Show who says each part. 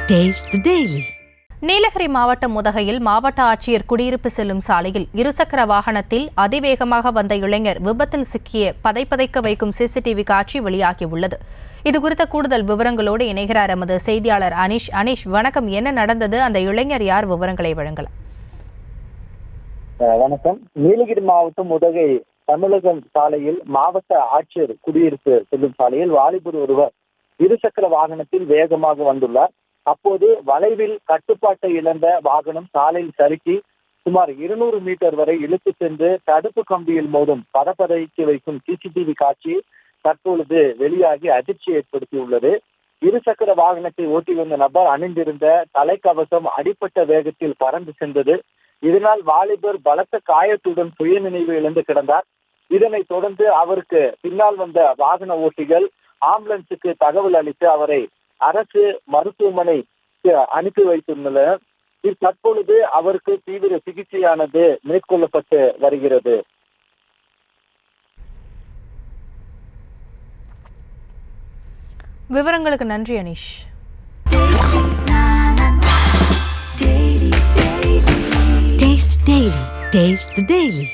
Speaker 1: Taste the Daily.
Speaker 2: Nilgiri மாவட்டம் உதகையில் மாவட்ட ஆட்சியர் குடியிருப்பு செல்லும் சாலையில் இருசக்கர வாகனத்தில் அதிவேகமாக வந்த இளைஞர் விபத்தில் சிக்கிய பதைப்பதைக்க வைக்கும் சிசிடிவி காட்சி வெளியாகியுள்ளது. இதுகுறித்த கூடுதல் விவரங்களோடு இணைகிறார் எமது செய்தியாளர் அனீஷ். அனீஷ், வணக்கம். என்ன நடந்தது? அந்த இளைஞர் யார்? விவரங்களை வழங்கலாம்.
Speaker 3: வணக்கம். நீலகிரி மாவட்டம் உதகை தமிழகம் சாலையில் மாவட்ட ஆட்சியர் குடியிருப்பு செல்லும் சாலையில் வாலிபர் ஒருவர் இருசக்கர வாகனத்தில் வேகமாக வந்துள்ளார். அப்போது வளைவில் கட்டுப்பாட்டை இழந்த வாகனம் சாலையில் சறுக்கி சுமார் 200 மீட்டர் வரை இழுத்து சென்று தடுப்பு கம்பியில் மோதும் பதப்பதைக்கு வைக்கும் சிசிடிவி காட்சி தற்பொழுது வெளியாகி அதிர்ச்சி ஏற்படுத்தியுள்ளது. இருசக்கர வாகனத்தை ஓட்டி வந்த நபர் அணிந்திருந்த தலைக்கவசம் அடிப்பட்ட வேகத்தில் பறந்து சென்றது. இதனால் வாலிபர் பலத்த காயத்துடன் சுயநினைவு இழந்து கிடந்தார். இதனைத் தொடர்ந்து அவருக்கு பின்னால் வந்த வாகன ஓட்டிகள் ஆம்புலன்ஸுக்கு தகவல் அளித்து அவரை அரசு மருத்துவமனைக்கு அனுப்பி வைத்துள்ளனர். தற்பொழுது அவருக்கு தீவிர சிகிச்சையானது மேற்கொள்ளப்பட்டு வருகிறது.
Speaker 2: விவரங்களுக்கு நன்றி அனீஷ்.
Speaker 1: Taste the Daily.